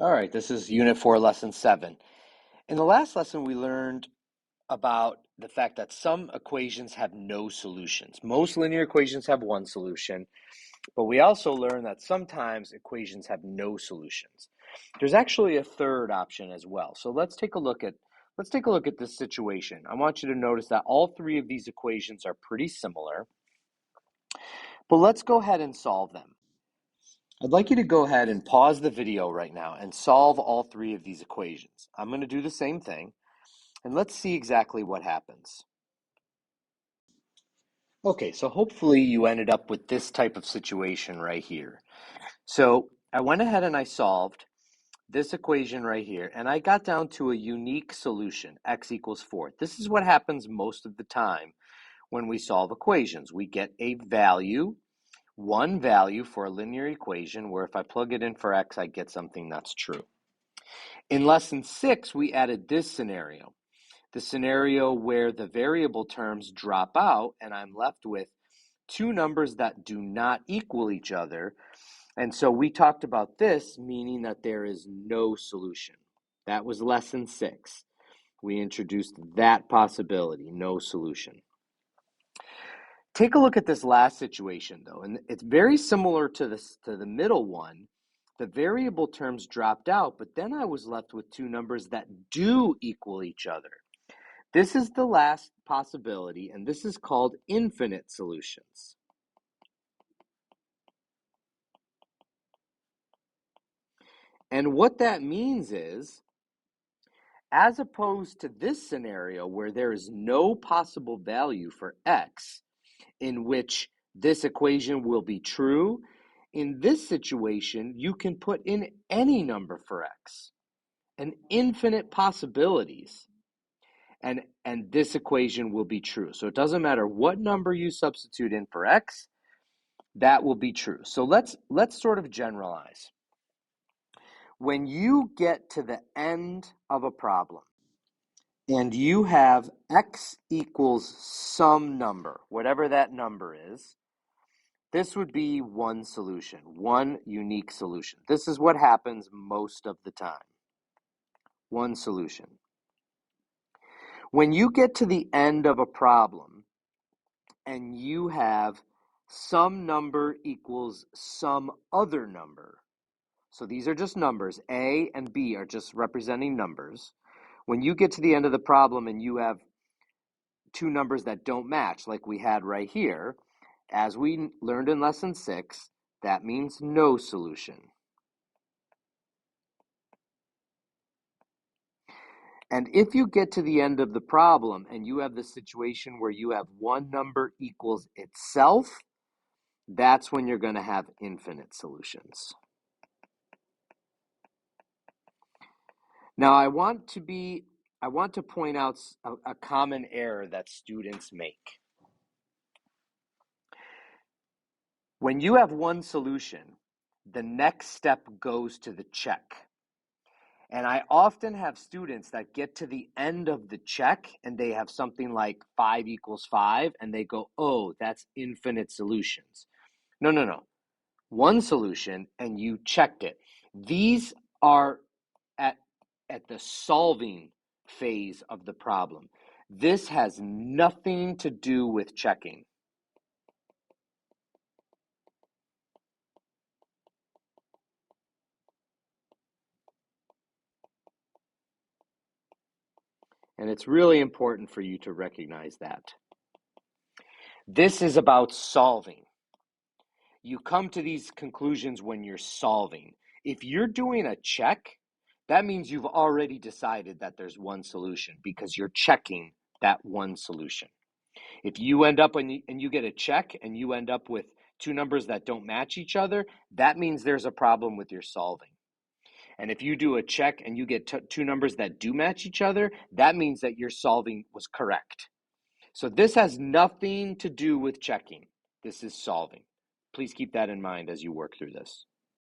All right, this is Unit 4, Lesson 7. In the last lesson, we learned about the fact that some equations have no solutions. Most linear equations have one solution, but we also learned that sometimes equations have no solutions. There's actually a third option as well. So let's take a look at this situation. I want you to notice that all three of these equations are pretty similar, but let's go ahead and solve them. I'd like you to go ahead and pause the video right now and solve all three of these equations. I'm going to do the same thing, and let's see exactly what happens. Okay, so hopefully you ended up with this type of situation right here. So I went ahead and I solved this equation right here, and I got down to a unique solution, x equals 4. This is what happens most of the time when we solve equations. We get a value, one value for a linear equation, where if I plug it in for x, I get something that's true. In lesson 6, we added this scenario, the scenario where the variable terms drop out and I'm left with two numbers that do not equal each other. And so we talked about this, meaning that there is no solution. That was lesson 6. We introduced that possibility, no solution. Take a look at this last situation, though, and it's very similar to the middle one. The variable terms dropped out, but then I was left with two numbers that do equal each other. This is the last possibility, and this is called infinite solutions. And what that means is, as opposed to this scenario where there is no possible value for x, in which this equation will be true, in this situation, you can put in any number for x, and infinite possibilities, and this equation will be true. So it doesn't matter what number you substitute in for x, that will be true. So let's sort of generalize. When you get to the end of a problem and you have x equals some number, whatever that number is, this would be one solution, one unique solution. This is what happens most of the time. One solution. When you get to the end of a problem and you have some number equals some other number, so these are just numbers, A and B are just representing numbers. When you get to the end of the problem and you have two numbers that don't match, like we had right here, as we learned in lesson 6, that means no solution. And if you get to the end of the problem and you have the situation where you have one number equals itself, that's when you're going to have infinite solutions. Now, I want to point out a common error that students make. When you have one solution, the next step goes to the check. And I often have students that get to the end of the check and they have something like 5 equals 5 and they go, oh, that's infinite solutions. No. One solution and you checked it. These are at the solving phase of the problem. This has nothing to do with checking. And it's really important for you to recognize that. This is about solving. You come to these conclusions when you're solving. If you're doing a check, that means you've already decided that there's one solution because you're checking that one solution. If you end up and you get a check and you end up with two numbers that don't match each other, that means there's a problem with your solving. And if you do a check and you get two numbers that do match each other, that means that your solving was correct. So this has nothing to do with checking. This is solving. Please keep that in mind as you work through this.